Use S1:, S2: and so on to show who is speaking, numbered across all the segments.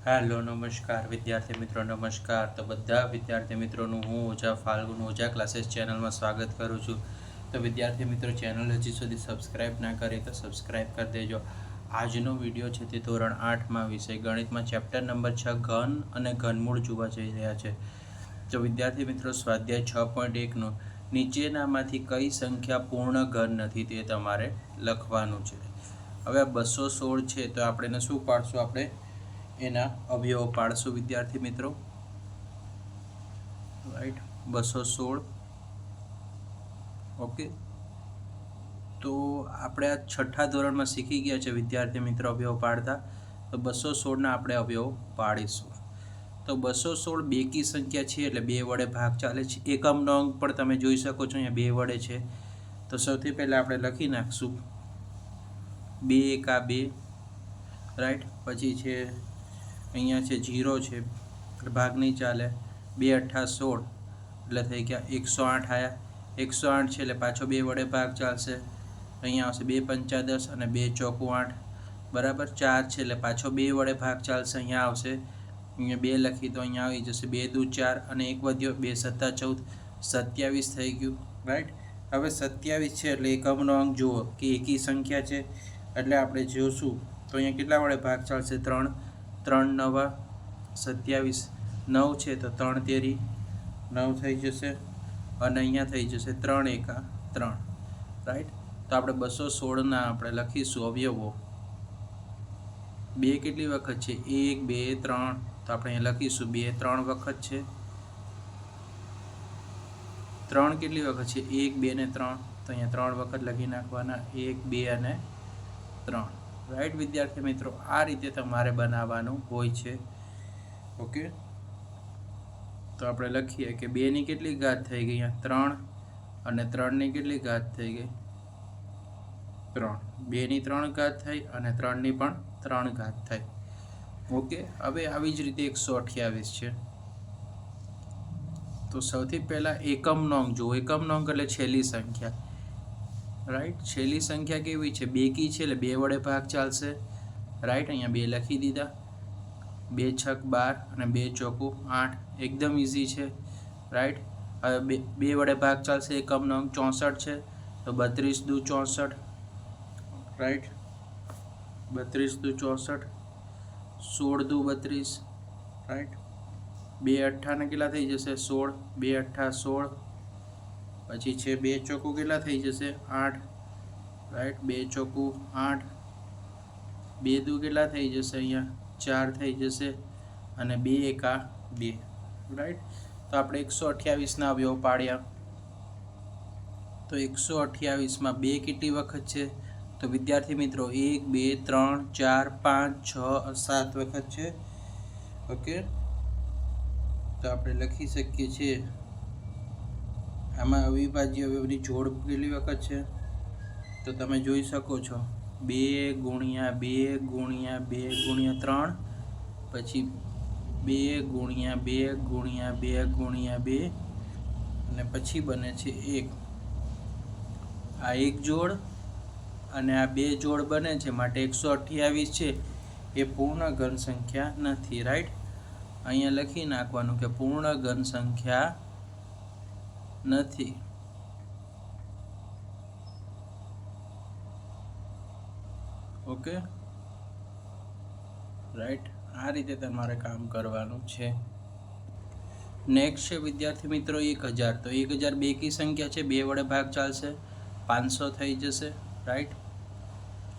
S1: Hello નમસ્કાર વિદ્યાર્થી મિત્રો નમસ્કાર. તો બધા વિદ્યાર્થી મિત્રોનું હું ઓઝા ફાલ્ગુન ઓઝા ક્લાસીસ ચેનલમાં સ્વાગત કરું છું. તો વિદ્યાર્થી મિત્રો ચેનલ હજી સુધી સબસ્ક્રાઈબ ના કરી તો સબસ્ક્રાઈબ કરી દેજો. આજનો વિડીયો છે તે ધોરણ 8માં વિષય ગણિતમાં ચેપ્ટર નંબર 6 ઘન અને ઘનમૂળ જોવા જઈ રહ્યા છે. તો વિદ્યાર્થી મિત્રો સ્વાધ્યાય 6.1નો નીચેનામાંથી કઈ સંખ્યા પૂર્ણ ઘન નથી તે તમારે લખવાનું છે. હવે 216 છે તો આપણે એને શું પાડશું? આપણે એના અવયવો પાડશું વિદ્યાર્થી મિત્રો. રાઈટ, 216. ઓકે, તો આપણે આ છઠ્ઠા ધોરણમાં શીખી ગયા છે વિદ્યાર્થી મિત્રો અવયવો પાડતા. તો 216ના આપણે અવયવો પાડીશું. તો 216 બેકી સંખ્યા છે એટલે 2 વડે ભાગ ચાલે છે. એકમનો અંક પણ તમે જોઈ શકો છો અહીંયા 2 વડે છે. તો સૌથી પહેલાં આપણે લખી નાખશું 2 એકા 2. રાઈટ, પછી છે અહીંયા છે 0 છે એટલે ભાગ નહીં ચાલે. 2 અઠ્ઠા 16 એટલે થઈ ગયા 108 આવ્યા. 108 છે એટલે પાછો 2 વડે ભાગ ચાલશે. અહીંયા આવશે 2 પંચા 10 અને 2 ચોકું 8 બરાબર. 4 છે એટલે પાછો 2 વડે ભાગ ચાલશે. અહીંયા આવશે, અહીંયા 2 લખી તો અહીંયા આવી જશે 2 દુ 4 અને 1 વધ્યો 2 સત્તા 14, 27 થઈ ગયું. રાઈટ, હવે 27 છે એટલે એકમનો અંક જુઓ કે એકી સંખ્યા છે એટલે આપણે જોશું તો અહીંયા કેટલા વડે ભાગ ચાલશે? 3. 3 નવા 27, 9 છે તો 3 તેરી 9 થઈ જશે અને અહીંયા થઈ જશે 3 એકા 3. રાઈટ, તો આપણે 216ના આપણે લખીશું અવયવો. 2 કેટલી વખત છે? 1 2 3. તો આપણે અહીંયા લખીશું 2 3 વખત છે. 3 કેટલી વખત છે? 1 2 ને 3. તો અહીંયા 3 વખત લખી નાખવાના, 1 2 અને 3. રાઈટ વિદ્યાર્થી મિત્રો, આ રીતે તમારે બનાવવાનું હોય છે. ઓકે, તો આપણે લખીએ કે 2ની કેટલી ઘાત થઈ ગઈ? 3 અને 3ની કેટલી ઘાત થઈ ગઈ? 3. 2ની 3 ઘાત થઈ અને 3ની પણ 3 ઘાત થઈ. ઓકે, હવે આવી જ રીતે 128 છે. તો સૌથી પહેલાં એકમનો અંક જુઓ. એકમનો અંક એટલે છેલ્લી સંખ્યા. રાઈટ, છેલ્લી સંખ્યા કેવી છે? બેકી છે એટલે 2 વડે ભાગ ચાલશે. રાઈટ, અહીંયા 2 લખી દીધા. 2 છક 12 અને 2 ચોકું 8. એકદમ ઇઝી છે. રાઈટ, હવે 2 વડે ભાગ ચાલશે. એકમનો અંક 64 છે તો 32 દુ 64. રાઈટ, 32 દુ 64, 16 દુ 32. રાઈટ, 2 અઠ્ઠાને કેટલા થઈ જશે? 16. 2 અઠ્ઠા 16. પછી છે 2 ચોકું કેટલા થઈ જશે? 8. રાઈટ, 2 ચોકું 8. 2 દુ કેટલા થઈ જશે? અહીંયા 4 થઈ જશે અને 2 એકા 2. રાઈટ, તો આપણે 128ના અવયવો પાડ્યા. તો 128માં 2 કેટલી વખત છે? તો વિદ્યાર્થી મિત્રો 1 2 3 4 5 6 7 વખત છે. ઓકે, તો આપણે લખી શકીએ છીએ આમાં અવિભાજ્ય અવયવની જોડ કેટલી વખત છે? તો તમે જોઈ શકો છો 2 ગુણ્યા 2 ગુણ્યા 2 ગુણ્યા 3, પછી 2 ગુણ્યા 2 ગુણ્યા 2 ગુણ્યા 2 અને પછી બને છે 1. આ એક જોડ અને આ 2 જોડ બને છે માટે 128 છે એ પૂર્ણ ઘન સંખ્યા નથી. રાઈટ, અહીંયા લખી નાખવાનું કે પૂર્ણ ઘન સંખ્યા નથી. ઓકે, રાઈટ, આ રીતે તમારે કામ કરવાનું છે. નેક્સ્ટ છે વિદ્યાર્થી મિત્રો 1000. તો 1000 બેકી સંખ્યા છે, 2 વડે ભાગ ચાલશે. 500 થઈ જશે. રાઈટ,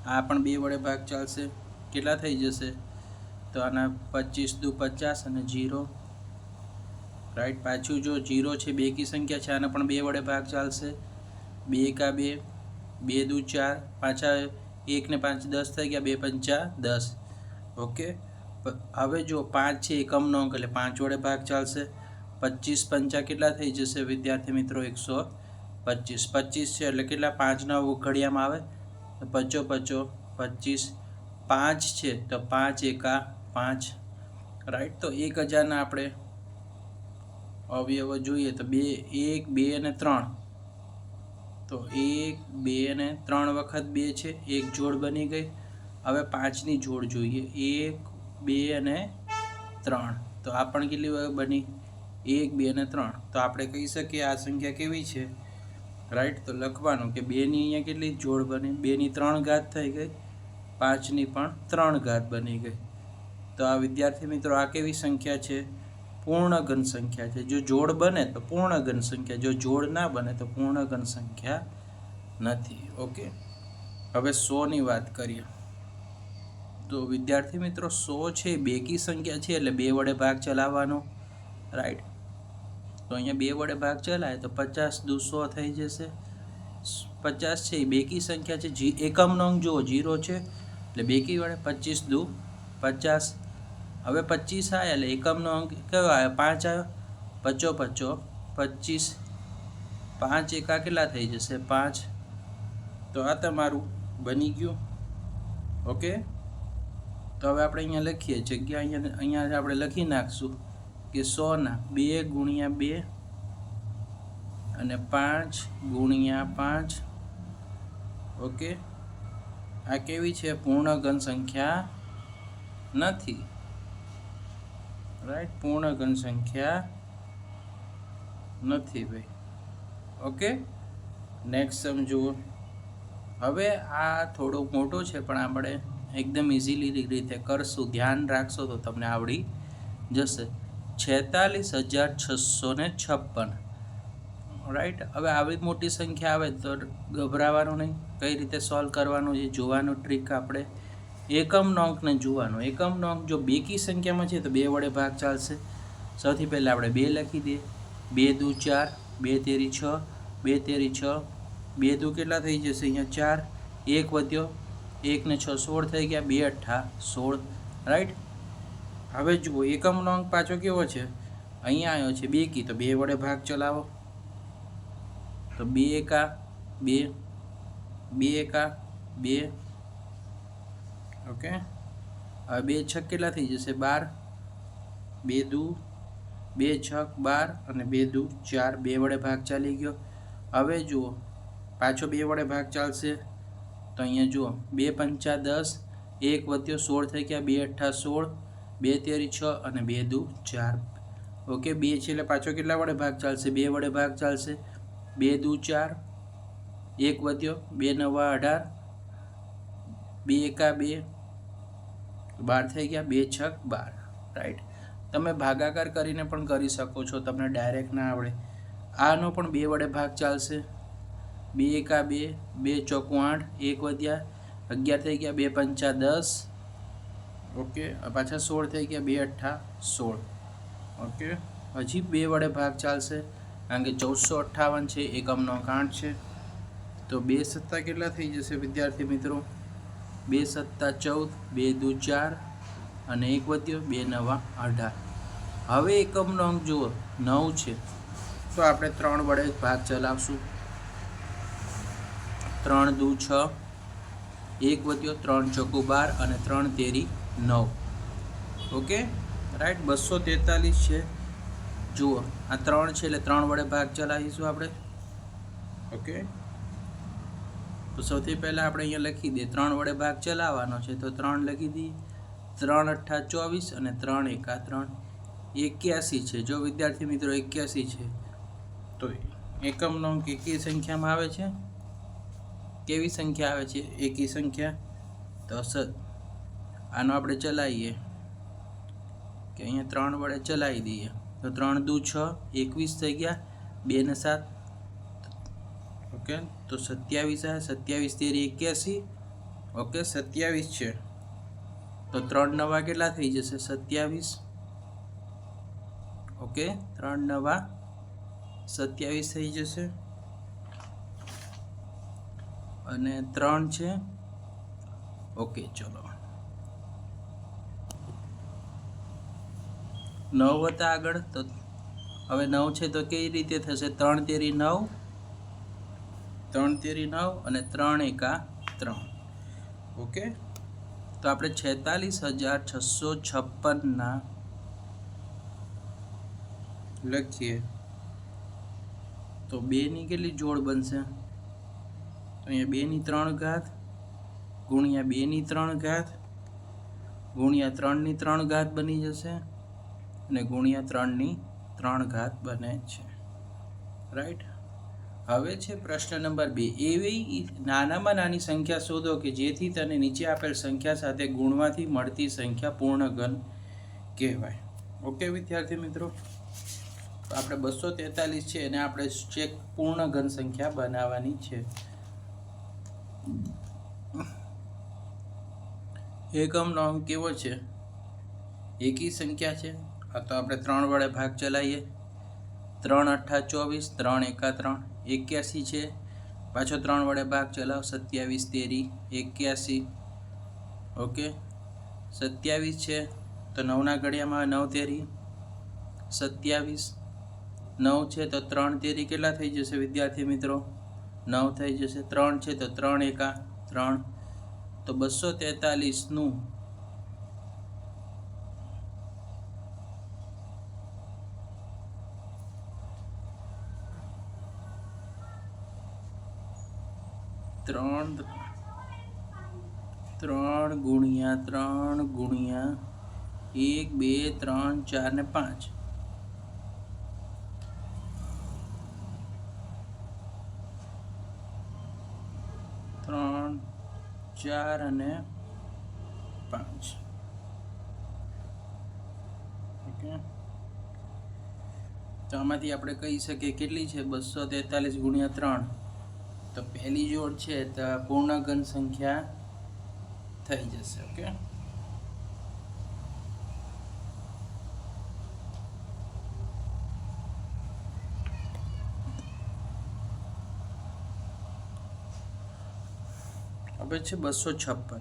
S1: આ પણ 2 વડે ભાગ ચાલશે. કેટલા થઈ જશે? તો આના 25 દુ 50 અને 0. રાઈટ, પાછું જો 0 છે બેકી સંખ્યા છે, આને પણ 2 વડે ભાગ ચાલશે. 2 એકા 2, 2 દુ 4, પાછા 1 ને 5 10 થઈ ગયા, 2 પંચા 10. ઓકે, હવે જો 5 છે એકમનો અંક એટલે 5 વડે ભાગ ચાલશે. 25 પંચા કેટલા થઈ જશે વિદ્યાર્થી મિત્રો? 125. 25 છે એટલે કેટલા? 5ના ઘડિયામાં આવે તો 5 5 25. 5 છે તો 5 એકા 5. રાઈટ, તો 1000ના આપણે અવયવો જોઈએ તો 2 1 2 અને 3. તો 1 2 અને 3 વખત 2 છે, એક જોડ બની ગઈ. હવે 5ની જોડ જોઈએ, 1 2 અને 3. તો આ પણ કેટલી બની? 1, 2 અને 3. તો આપણે કહી શકીએ આ સંખ્યા કેવી છે, રાઈટ? તો લખવાનું કે 2ની અહીંયા કેટલી જોડ બની? 2ની 3 ઘાત થઈ ગઈ, 5ની પણ 3 ઘાત બની ગઈ. તો આ વિદ્યાર્થી મિત્રો આ કેવી સંખ્યા છે? પૂર્ણ ઘન સંખ્યા છે. જો જોડ બને તો પૂર્ણ ઘન સંખ્યા, જો જોડ ના બને તો પૂર્ણ ઘન સંખ્યા નથી. ઓકે, હવે 100ની વાત કરીએ. તો વિદ્યાર્થી મિત્રો 100 છે એ બેકી સંખ્યા છે, એટલે 2 વડે ભાગ ચલાવવાનો, રાઈટ? તો અહીંયા 2 વડે ભાગ ચલાય તો 50 દુ 100 થઈ જશે. 50 છે એ બેકી સંખ્યા છે, એકમ નંગ જુઓ 0 છે એટલે બેકી વડે 25 દુ 50. હવે 25 આવ્યા એટલે એકમનો અંક કયો આવ્યો? 5 આવ્યો. 55 25, 5 એકા કેટલા થઈ જશે? 5. તો આ તમારું બની ગયું. ઓકે, તો હવે આપણે અહીંયા લખીએ, જગ્યા અહીંયા આપણે લખી નાખશું કે 100ના 2 ગુણ્યા 2 અને 5 ગુણ્યા 5. ઓકે, આ કેવી છે? પૂર્ણ ઘન સંખ્યા નથી, રાઈટ? પૂર્ણ ઘન સંખ્યા નથી ભાઈ. ઓકે, નેક્સ્ટ સમજો. હવે આ થોડો મોટો છે પણ આપણે એકદમ ઇઝીલી રીતે કરશું, ધ્યાન રાખશો તો તમને આવડી જશે. 46,656, રાઈટ? હવે આવી મોટી સંખ્યા આવે તો ગભરાવાનું નહીં. કઈ રીતે સોલ્વ કરવાનું એ જોવાનું ટ્રીક આપણે. એકમ નોંકને જોવાનો. એકમ નોંક જો બેકી સંખ્યામાં છે તો 2 વડે ભાગ ચાલશે. સૌથી પહેલાં આપણે 2 લખી દઈએ. 2 દુ 4, 2 તેરી 6, 2 તેરી 6, 2 દુ કેટલા થઈ જશે? અહીંયા 4, 1 વધ્યો, 1 ને 6 16 થઈ ગયા, 2 અઠ્ઠા 16, રાઈટ? હવે જુઓ એકમ નોંક પાછો કેવો છે? અહીંયા આવ્યો છે બેકી, તો 2 વડે ભાગ ચલાવો. તો 2 એકા 2, 2 એકા 2. ઓકે, હવે 2 છક કેટલા થઈ જશે? 12, 2 દુ 2 છક 12 અને 2 દુ 4, 2 વડે ભાગ ચાલી ગયો. હવે જુઓ પાછો 2 વડે ભાગ ચાલશે તો અહીંયા જુઓ 2 પંચા 10, 1 વધ્યો 16 થઈ ગયા, 2 અઠ્ઠા 16, 2 તેરી 6 અને 2 દુ 4. ઓકે, 2 છે એટલે પાછો કેટલા વડે ભાગ ચાલશે? 2 વડે ભાગ ચાલશે. 2 દુ 4, 1 વધ્યો, 2 નવા 18, 2 એકા 2, 12 થઈ ગયા, 2 છક 12, રાઈટ? તમે ભાગાકાર કરીને પણ કરી શકો છો, તમને ડાયરેક્ટ ના આવડે. આનો પણ 2 વડે ભાગ ચાલશે. 2 એકા 2, 2 ચોકું 8, 1 વધ્યા 11 થઈ ગયા, 2 પંચા 10. ઓકે, પાછા 16 થઈ ગયા, 2 અઠ્ઠા 16. ઓકે, હજી 2 વડે ભાગ ચાલશે કારણ કે 1458 છે, એકમનો 8 છે. તો 2 સત્તા કેટલા થઈ જશે વિદ્યાર્થી મિત્રો? 2 સત્તા 14, 2 દુ 4 અને 1 વધ્યો, 2 નવા 18. હવે એકમનો અંક જુઓ 9 છે તો આપણે 3 વડે ભાગ ચલાવશું. 3 દુ 6, 1 વધ્યો, 3 ચોકું 12 અને 3 તેરી 9. Okay, right? 243 છે. જુઓ આ 3 છે એટલે 3 વડે ભાગ ચલાવીશું આપણે. ઓકે, તો સૌથી પહેલાં આપણે અહીંયા લખી દઈએ 3 વડે ભાગ ચલાવવાનો છે તો 3 લખી દઈએ. 3 અઠ્ઠા 24 અને 3 એકા 3, 81 છે. જો વિદ્યાર્થી મિત્રો 81 છે તો એકમનો અંક એકી સંખ્યામાં આવે છે. કેવી સંખ્યા આવે છે? એકી સંખ્યા. તો આનો આપણે ચલાવીએ કે અહીંયા 3 વડે ચલાવી દઈએ તો 3 દુ 6, 21 થઈ ગયા, 2 ને 7. ઓકે, તો 27 આવે. 27 તેરી 81. ઓકે, 27 છે તો 3 નવા કેટલા થઈ જશે? 27. ઓકે, 3 નવા 27 થઈ જશે અને 3 છે. ઓકે, ચલો 9 હતા આગળ, તો હવે 9 છે તો કેવી રીતે થશે? 3 તેરી 9, 3 તેરી 9 અને 3 એકા 3. ઓકે, તો આપણે 46,656 લખીએ તો 2ની કેટલી જોડ બનશે? તો અહીંયા 2ની 3 ઘાત ગુણ્યા 2ની 3 ઘાત ગુણ્યા 3ની 3 ઘાત બની જશે. અને ગુણ્યા 3ની 3 ઘાત બને છે, રાઈટ। હવે છે પ્રશ્ન નંબર 2, એવી નાનામાં નાની સંખ્યા શોધો કે જેથી તેને નીચે આપેલ સંખ્યા સાથે ગુણવાથી મળતી સંખ્યા પૂર્ણ ઘન કહેવાય। ઓકે વિદ્યાર્થી મિત્રો, આપણે 243 છે એને આપણે ચેક પૂર્ણ ઘન સંખ્યા બનાવવાની છે। એકમનો અંક કેવો છે? એકી સંખ્યા છે, આ તો આપણે 3 વડે ભાગ ચલાવીએ। 3 અઠ્ઠા 24, 3 એકા 3, 81 છે, પાછો 3 વડે ભાગ ચલાવો, 27 તેરી 81, ઓકે। 27 છે તો 9ના ઘડિયામાં 9 તેરી 27, 9 છે તો 3 તેરી કેટલા થઈ જશે વિદ્યાર્થી મિત્રો? 9 થઈ જશે। 3 છે તો 3 એકા 3, તો 243નું ત્રણ ગુણ્યા 1, 2, 3, 4 ને 5, 3, 4 અને 5, ઓકે। તો આમાંથી આપણે કહી શકીએ કેટલી છે? 243 ગુણ્યા 3, તો પહેલી જોડ છે તો પૂર્ણ ઘન સંખ્યા થઈ જશે, ઓકે। હવે છે 256,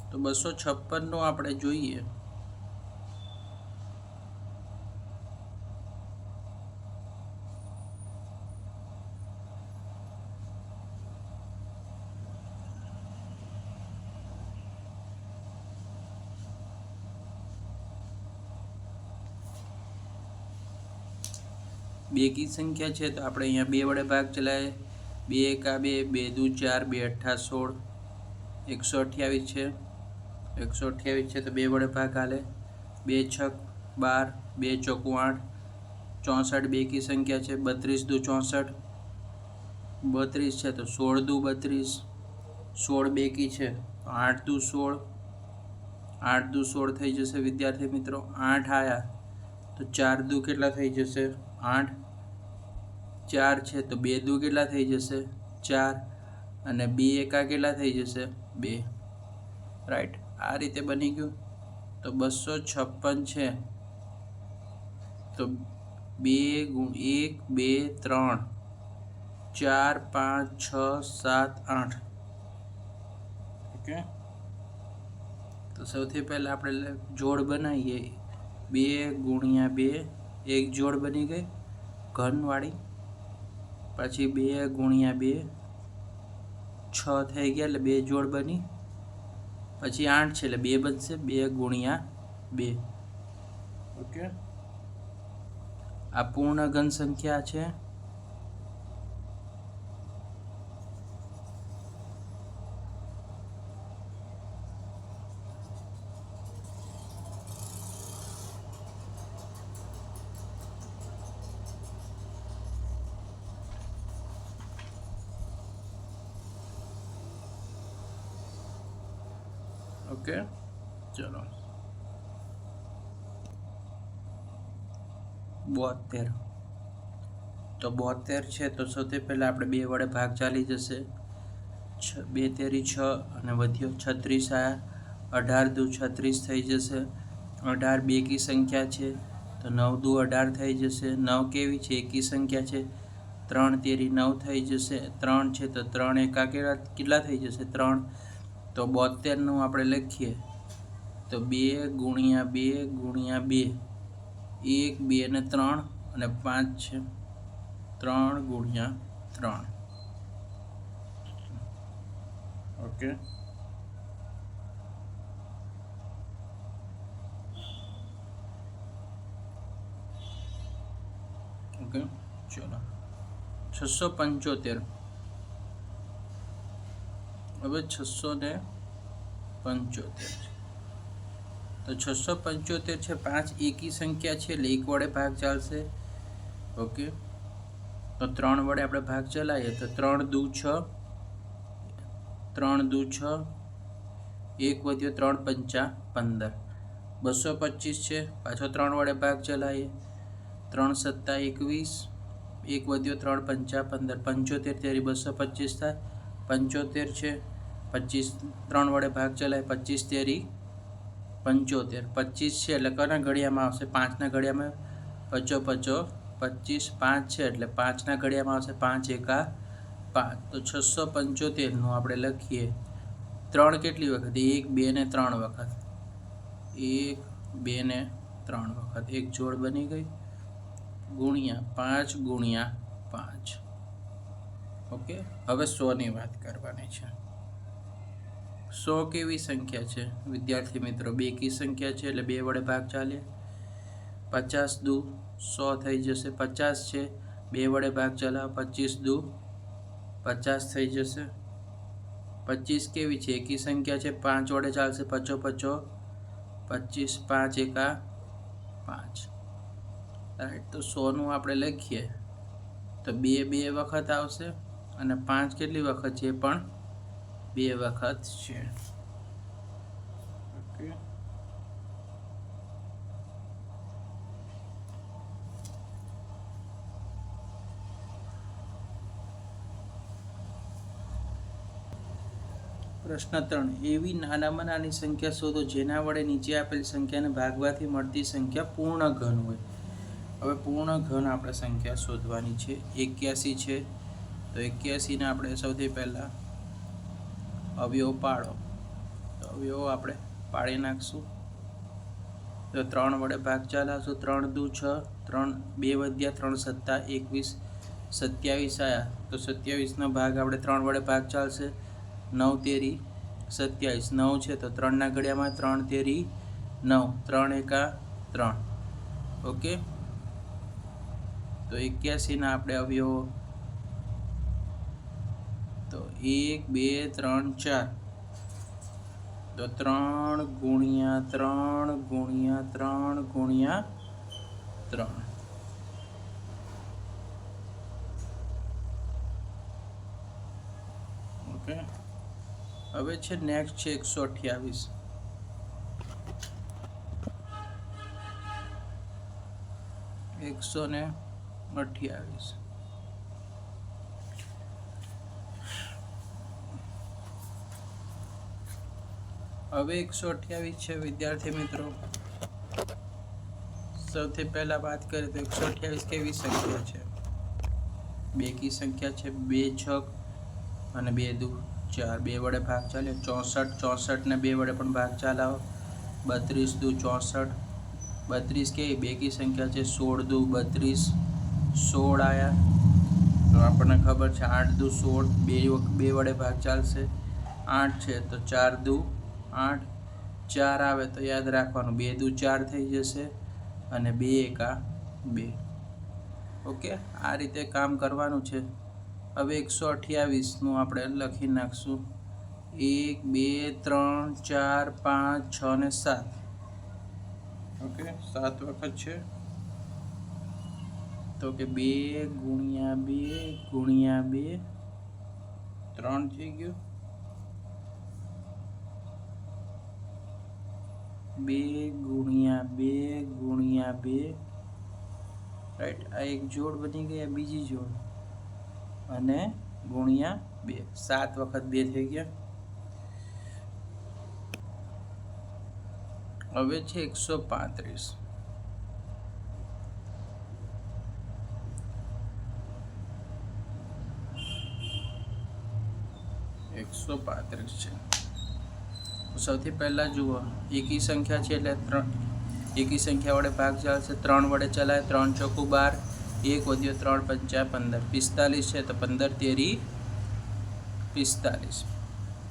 S1: તો 256 નો આપણે જોઈએ। બેકી સંખ્યા છે તો આપણે અહીંયા 2 વડે ભાગ ચલાવીએ। 2 એકા 2, 2 દુ 4, 2 અઠ્ઠા 16, 128 છે, 128 છે તો 2 વડે ભાગ હાલે। 2 છક 12, 2 ચોકું 8, 64 બેકી સંખ્યા છે, 32 દુ 64, 32 છે તો 16 દુ 32, 16 બેકી છે તો 8 દુ 16, 8 દુ 16 થઈ જશે વિદ્યાર્થી મિત્રો। 8 આયા તો 4 દુ કેટલા થઈ જશે? 8, 4 છે તો 2 દુ કેટલા થઈ જશે? 4, અને 2 એકા કેટલા થઈ જશે? 2, રાઈટ। આ રીતે બની ગયું। તો 256 છે તો 2 1, 2, 3, 4, 5, 6, 7, 8, ઓકે। તો સૌથી પહેલા આપણે જોડ બનાવીએ। 2 ગુણ્યા 2, એક જોડ બની ગઈ ઘનવાળી, પછી 2 ગુણ્યા 2, 6 થઈ ગયા એટલે 2 જોડ બની, પછી 8 છે એટલે 2 બનશે, 2 ગુણ્યા 2, ઓકે। આ પૂર્ણ ઘન સંખ્યા છે। ઓકે, ચલો 72, તો 72 છે તો સૌથી પહેલા આપણે 2 વડે ભાગ ચાલી જશે। 2 તેરી 6 અને વધ્યો 36 આયા, 18 દુ 36 થઈ જશે। 18 બેકી સંખ્યા છે તો 9 દુ 18 થઈ જશે। 9 કેવી છે? એકી સંખ્યા છે, 3 તેરી 9 થઈ જશે। 3 છે તો 3 એકા કેટલા થઈ જશે? 3, તો 72 નું આપણે લખીએ તો 2 ગુણ્યા 2 ગુણ્યા 2, 1, 2 ને 3 અને 5 છે, 3 ગુણ્યા 3, ઓકે। ઓકે, ચલો 675, હવે 675 છે તો 675 છે, 5 એકી સંખ્યા છે એટલે 1 વડે ભાગ ચાલશે. ઓકે, તો 3 વડે આપણે ભાગ ચલાવીએ તો 3 દુ 6, 3 દુ 6, 1 વધ્યો 3 પંચા 15. 225 છે, પાછો 3 વડે ભાગ ચલાવીએ, 3 સત્તા 21, 1 વધ્યો 3 પંચા 15. 75 તેરી 225 થાય, 75 છે, 25 3 વડે ભાગ ચલાવે, 25 તેરી 75. 25 છે એટલે કના ઘડિયામાં આવશે? 5ના ઘડિયામાં. 55 25, 5 છે એટલે 5ના ઘડિયામાં આવશે. 5 એકા 5. તો 675નું આપણે લખીએ 3 કેટલી વખત? 1 2 ને 3 વખત. 1 2 ને 3 વખત. એક જોડ બની ગઈ, ગુણ્યા 5 ગુણ્યા 5. ઓકે, હવે 100ની વાત કરવાની છે. 100 કેવી સંખ્યા છે વિદ્યાર્થી મિત્રો? બેકી સંખ્યા છે એટલે 2 વડે ભાગ ચાલે. 50 દુ 100 થઈ જશે. 50 છે, 2 વડે ભાગ ચલાવો, 25 દુ 50 થઈ જશે. 25 કેવી છે? એકી સંખ્યા છે, 5 વડે ચાલશે. 55 25, 5 એકા 5. રાઈટ, તો 100નું આપણે લખીએ તો 2 2 વખત આવશે અને 5 કેટલી વખત છે? પણ 2 વખત છે. ઓકે, પ્રશ્ન 3, એવી નાનામાં નાની સંખ્યા શોધો જેના વડે નીચે આપેલી સંખ્યાને ભાગવાથી મળતી સંખ્યા પૂર્ણ ઘન હોય. હવે પૂર્ણ ઘન આપણે સંખ્યા શોધવાની છે. 81 છે, તો 81ને આપણે સૌથી પહેલાં અવયવ પાડો. તો અવયવ આપણે પાડી નાખશું. તો 3 વડે ભાગ ચલાવશું. 3 દુ 6, 3 2 વધ્યા 3 સત્તા 21, 27 આવ્યા. તો 27નો ભાગ આપણે 3 વડે ભાગ ચાલશે. 9 તેરી 27, 9 છે તો 3ના ઘડિયામાં 3 તેરી 9, 3 એકા 3. ઓકે, તો 81ના આપણે અવયવો તો 1 2 3 4, તો 3 ગુણ્યા 3 ગુણ્યા 3 ગુણ્યા 3. ઓકે, હવે છે નેક્સ્ટ છે 128. હવે 128 છે વિદ્યાર્થી મિત્રો. સૌથી પહેલા વાત કરીએ તો 128 કેવી સંખ્યા છે? બેકી સંખ્યા છે. 2 6 અને 2 દુ 4, 2 વડે ભાગ ચાલે. 64 64 ને 2 વડે પણ ભાગ ચાલાવો. 32 દુ 64, 32 કેવી બેકી સંખ્યા છે? 16 દુ 32, 16 આવ્યા. તો આપણને ખબર છે 8 દુ 16, 2 વડે ભાગ ચાલશે. 8 છે તો 4 દુ 8, 4 આવે તો યાદ રાખવાનું 2 દુ 4 થઈ જશે અને 2 એકા 2. ઓકે, આ રીતે કામ કરવાનું છે. હવે 128નું આપણે લખી નાખશું. 1 2 3 4 5 6 ને 7. ઓકે, 7 વખત છે તો કે 2 ગુણ્યા 2 ગુણ્યા 2 3 થઈ ગયું. 2 ગુણ્યા 2 ગુણ્યા 2. રાઈટ, આ એક જોડ બની ગઈ, આ બીજી જોડ અને ગુણ્યા 2. 7 વખત 2 થઈ ગયા. હવે છે 135. 135 છે. સૌથી પહેલા જુઓ, એકી સંખ્યા છે એટલે એકી સંખ્યા વડે ભાગ ચાલશે. 3 વડે ચલાય. 3 ચોકું 12, 1 વધ્યો 3 પંચા 15. 45 છે તો 15 તેરી 45,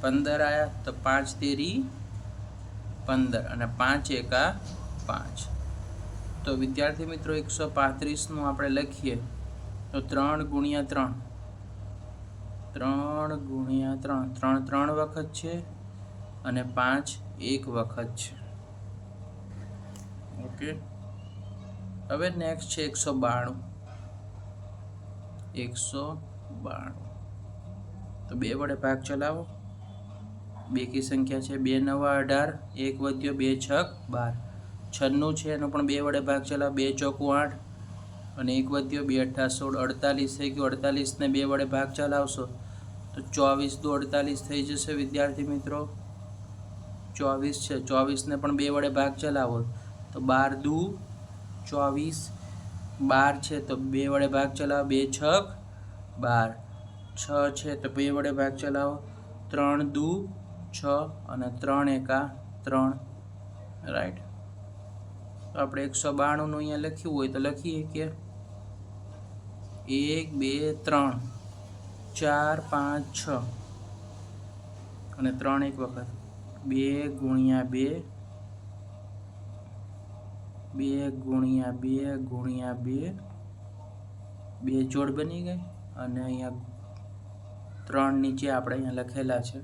S1: 15 આવ્યા તો 5 તેરી 15 અને 5 એકા 5. તો વિદ્યાર્થી મિત્રો 135નું આપણે લખીએ તો 3 ગુણ્યા 3, 3 ગુણ્યા 3, 3 3 વખત છે અને 5 એક વખત છે. ઓકે, હવે નેક્સ્ટ છે 192. 192 તો 2 વડે ભાગ ચલાવો. બેકી સંખ્યા છે 2 નવા 18, 1 વધ્યો 2 છક 12. 96 છે એનો પણ 2 વડે ભાગ ચલાવો. 2 ચોકું 8 અને 1 વધ્યો 2 અઠ્ઠા 16. 48 થઈ ગયું. 48 ને 2 વડે ભાગ ચલાવશો તો 24 દુ 48 થઈ જશે વિદ્યાર્થી મિત્રો. 24 છે, 24 ને પણ 2 વડે ભાગ ચલાવો તો 12 દુ 24. 12 છે તો 2 વડે ભાગ ચલાવો. 2 છક 12. 6 છે તો 2 વડે ભાગ ચલાવો. 3 દુ 6 અને 3 એકા 3. રાઈટ. તો આપણે 192 નું અહીંયા લખ્યું હોય તો લખીએ કે 1 2 3 4 5 6 અને 3 એક વખત 2 ગુણ્યા 2 2 ગુણ્યા 2 ગુણ્યા 2 2 જોડ બની ગઈ અને અહીંયા 3 નીચે આપણે અહીંયા લખેલા છે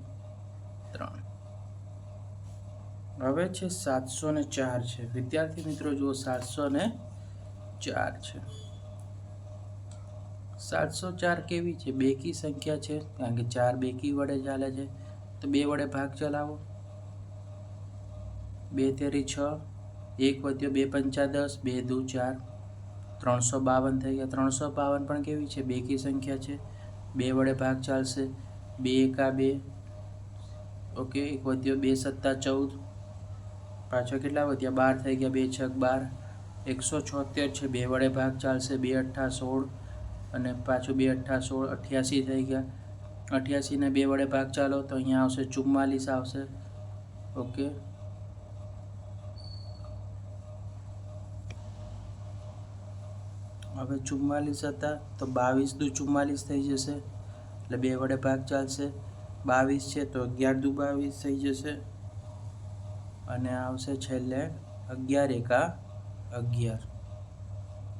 S1: 3. હવે છે 704 છે વિદ્યાર્થી મિત્રો. જુઓ 704 છે. 704 કેવી છે? બેકી સંખ્યા છે કારણ કે 4 બેકી વડે ચાલે છે તો 2 વડે ભાગ ચલાવો. 2 તેરી 6, 1 વધ્યો 2 પંચા 10, 2 દુ 4. 352 થઈ ગયા. 352 પણ કેવી છે? બેકી સંખ્યા છે. 2 વડે ભાગ ચાલશે. 2 એકા 2. ઓકે, 1 વધ્યો 2 સત્તા 14. પાછો કેટલા વધ્યા? 12 થઈ ગયા. 2 છક 12. 176 છે. 2 વડે ભાગ ચાલશે. 2 અઠ્ઠા 16 અને પાછું 2 અઠ્ઠા 16. 88 થઈ ગયા. 88 ને 2 વડે ભાગ ચાલો તો અહીંયા આવશે 44 આવશે. ઓકે, હવે 44 હતા તો 22 દુ 44 થઈ જશે એટલે 2 વડે ભાગ ચાલશે. 22 છે તો 11 દુ 22 થઈ જશે અને આવશે છેલ્લે 11 એકા 11.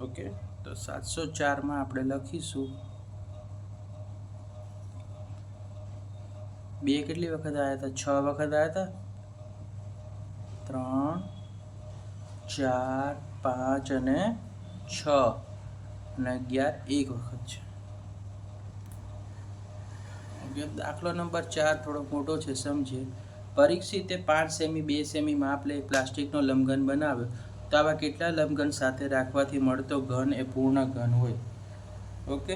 S1: ઓકે, તો 704 માં આપણે લખીશું 2 કેટલી વખત આવ્યા હતા? 6 વખત આવ્યા હતા. 3 4 5 અને 6 અને 11 એક વખત છે. દાખલો નંબર 4 થોડો મોટો છે, સમજીએ. પરીક્ષિતે 5 સેમી 2 સેમી માપ લઈ પ્લાસ્ટિકનો લંબઘન બનાવ્યો તો આવા કેટલા લંબઘન સાથે રાખવાથી મળતો ઘન એ પૂર્ણ ઘન હોય? ઓકે,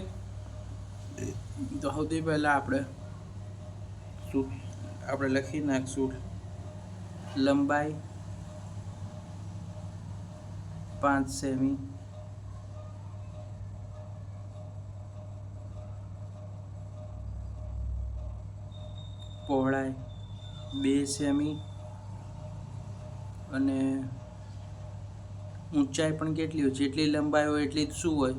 S1: તો સૌથી પહેલા આપણે લખી નાખશું લંબાઈ 5 સેમી, પહોળાઈ 2 સેમી અને ઊંચાઈ પણ કેટલી હોય? જેટલી લંબાઈ હોય એટલી શું હોય?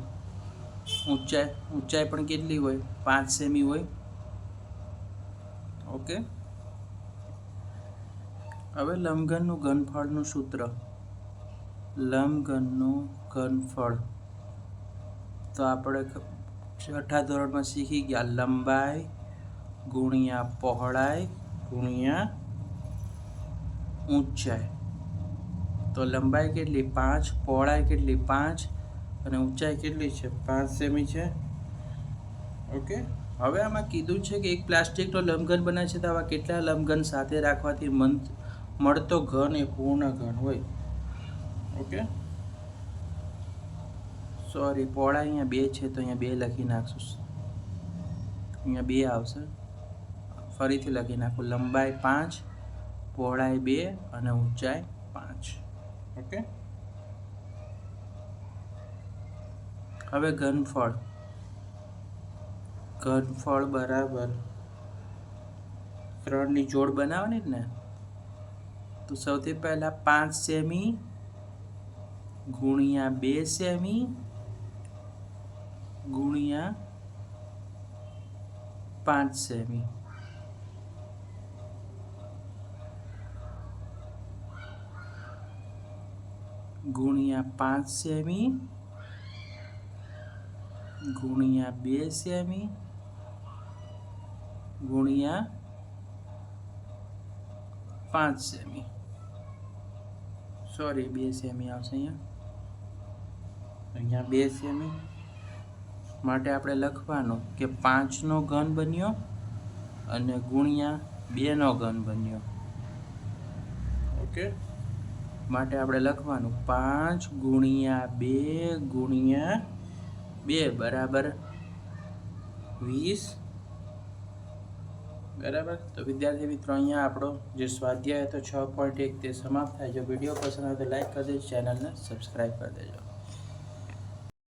S1: ઊંચાઈ પણ કેટલી હોય? 5 સેમી હોય. ઓકે, હવે લંબઘનનું ઘનફળનું સૂત્ર. લંબઘનનું ઘનફળ તો આપણે 6થા ધોરણમાં શીખી ગયા. લંબાઈ ગુણ્યા પહોળાઈ ગુણ્યા ઊંચાઈ. તો લંબાઈ કેટલી? 5, પહોળાઈ કેટલી? 5 અને ઊંચાઈ કેટલી છે? 5 સેમી છે. ઓકે, હવે આમાં કીધું છે કે એક પ્લાસ્ટિકનો લંબઘન બને છે તો આવા કેટલા લંબઘન સાથે રાખવાથી મળતો ઘન એ પૂર્ણ ઘન હોય? ઓકે, સોરી, પહોળાઈ અહીંયા 2 છે તો અહીંયા 2 લખી નાખશું. અહીંયા 2 આવશે. ફરીથી લખી નાખું. લંબાઈ 5, પહોળાઈ 2 અને ઊંચાઈ 5. ઓકે, હવે ઘનફળ બરાબર 3 ની જોડ બનાવવાની જ ને. તો સૌથી પહેલા 5 સેમી ગુણ્યા 2 સેમી ગુણ્યા 5 સેમી ગુણ્યા 5 સેમી ગુણ્યા 2 સેમી ગુણ્યા 5 સેમી. સોરી 2 સેમી આવશે અહીંયા 2 સેમી માટે આપણે લખવાનું કે 5નો ઘન બન્યો અને ગુણ્યા 2નો ઘન બન્યો. ઓકે, માટે આપણે લખવાનું 5 ગુણ્યા 2 ગુણ્યા 2 બરાબર 20. બરાબર. તો વિદ્યાર્થી મિત્રો અહીંયા આપણો જે સ્વાધ્યાય હતો 6.1 તે સમાપ્ત થાય. જો વિડીયો પસંદ આવે તો લાઈક કરી દેજો, ચેનલને સબસ્ક્રાઈબ કરી દેજો.